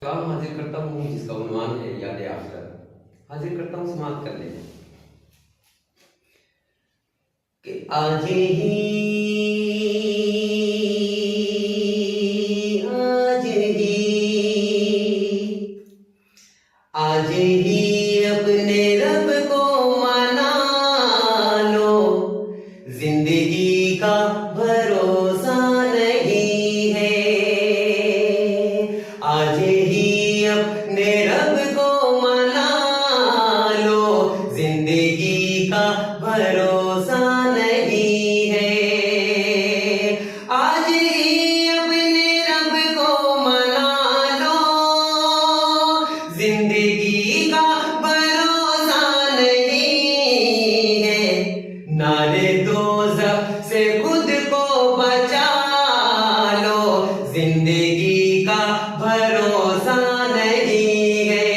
सलाम हाजिर करता हूँ जिसका उन्वान है याद आखिरत। हाजिर करता हूँ समाप्त करने कि आज ही अपने रब को मना लो, जिंदगी का भरोसा नहीं है। आज ही अपने रब को मना लो, जिंदगी का भरोसा नहीं है। आज ही अपने रब को मना लो, जिंदगी का भरोसा नहीं है। नारे दोज़ख से खुद को बचा लो, जिंदगी का भरोसा नहीं है।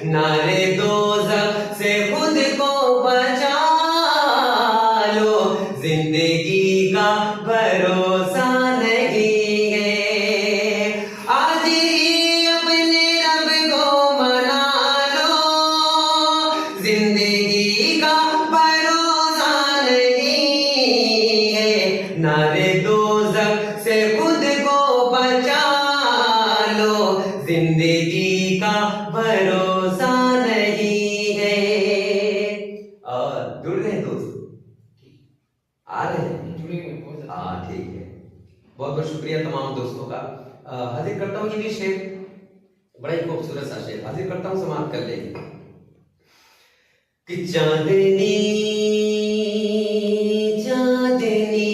नारे दोज़ख से खुद को बचा लो, जिंदगी का भरोसा नहीं है। आज ही अपने रब को मना लो, जिंदगी का भरोसा नहीं है। नारे दोज़ख से खुद को बचा लो, जिंदगी का भरोसा नहीं है। जुड़ गए दोस्त? आ रहे हैं? हाँ ठीक है, बहुत बहुत शुक्रिया तमाम दोस्तों का। हाजिर करता हूँ ये भी शेर, बड़ा ही खूबसूरत सा शेर हाजिर करता हूँ, समाप्त कर लेंगे कि चांदनी चांदनी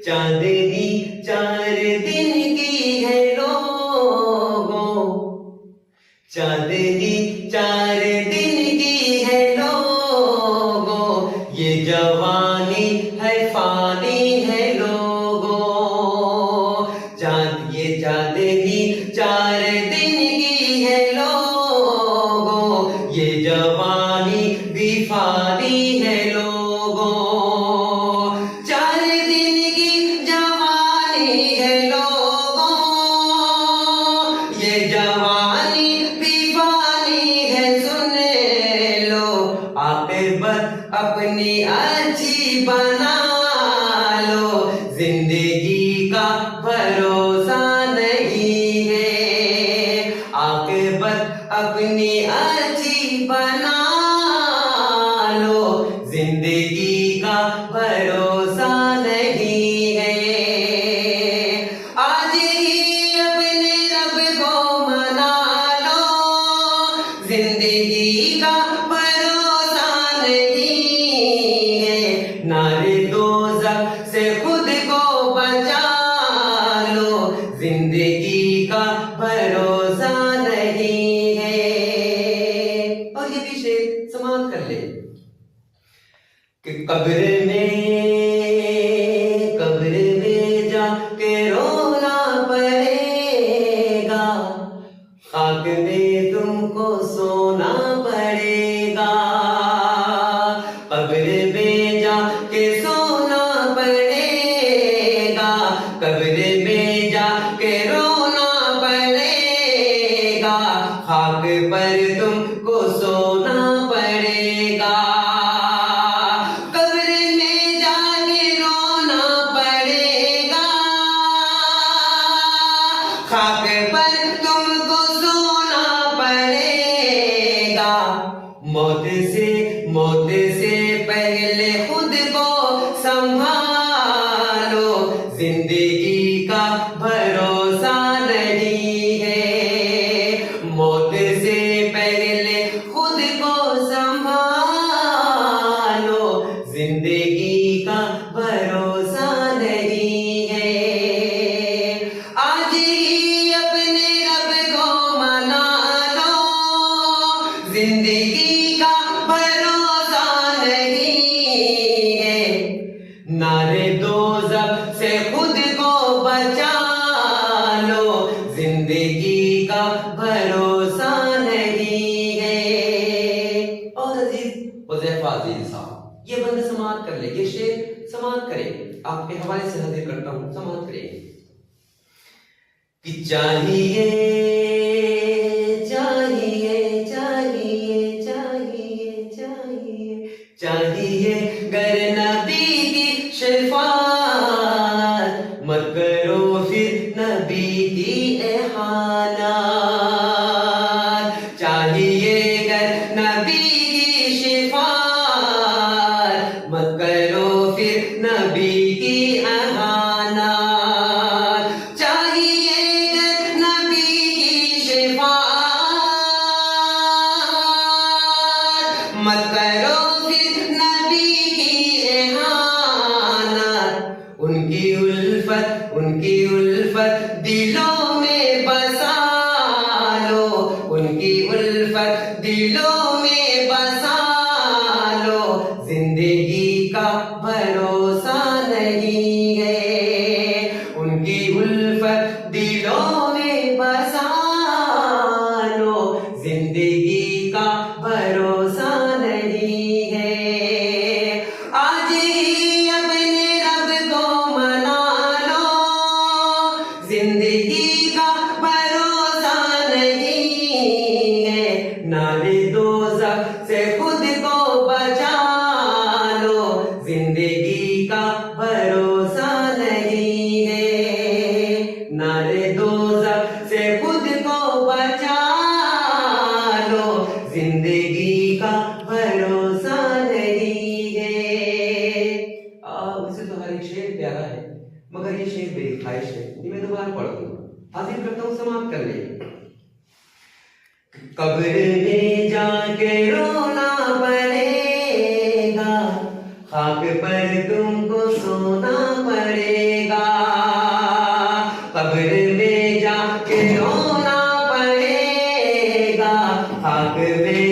चांदनी 4 दिन की है लोगों, चांदनी 4 दिन की है लोगों, ये जवानी है फानी है लोगों। ये चांदनी 4 दिन की है लोगों, ये जवानी भी फानी है लोगों। 4 दिन की जवानी है लोगों, ये जवानी भी फानी है। सुन लो आक़िबत अपनी अच्छी बना लो, जिंदगी का भरोसा नहीं है। आक़िबत अपनी अच्छी बना लो, जिंदगी का भरोसा नहीं है। आज ही अपने रब को मना लो, जिंदगी का भरोसा नहीं है। नारे दोज़ख से खुद को बचा लो, जिंदगी का भरोसा नहीं है। और ये भी शेर समाप्त कर ले कि कब्र में जाके रोना पड़ेगा, खाक में तुमको सोना पड़ेगा। कब्र में जाके सोना पड़ेगा, कब्र में जाके रोना पड़ेगा, खाक पर तुमको सोना पड़ेगा। कब्र में जाके रोना पड़ेगा, खाक पर तुमको सोना पड़ेगा। मौत से पहले खुद को संभालो, जिंदगी का भरोसा नहीं है। मौत से पहले खुद को संभालो, जिंदगी का भरोसा नहीं है। आज ही अपने रब को मना लो, जिंदगी का भरोसा नहीं है। नारे दोज़ख से खुद को बचा लो, जिंदगी का भरोसा नहीं है। और अजीज हुज़ैफा अजीज साहब, ये बंद समाप्त कर ले, ये शेर समाप्त करें, आपके हवाले से हाजिर करता हूँ, समाप्त करें। कि चाहिए चाहिए चाहिए चाहिए चाहिए चाहिए गर नबी की शफाअत, मत करो फिर नबी की एहानात। चाहिए गर नबी की शफाअत, मत करो फिर नबी की एहानात। चाहिए गर नबी की शफाअत, मत करो फिर नबी की एहानात। उनकी उल्फत दिलों में बसा लो, उनकी उल्फत दिलों में बसा लो। जिंदगी का भरोसा नहीं है, उनकी उल्फत दिलों में बसा लो। जिंदगी का भरोसा नहीं है। आज ही अपने रब को मना लो, जिंदगी का भरोसा नहीं है। नारे दोज़ख से खुद को बचा लो, जिंदगी का भरोसा नहीं है। नारे दोज़ख से खुद को बचा लो, जिंदगी का भरोसा नहीं है। वैसे तो हर एक शेर प्यारा है, मगर ये शेर मेरी ख्वाहिश है, ये मैं दोबारा पढ़ दूंगा। हाजिर करता हूँ, समाप्त कर ले। कब्र में जाके रोना पड़ेगा, खाक पर तुमको सोना पड़ेगा। कब्र में जाके रोना पड़ेगा, खाक में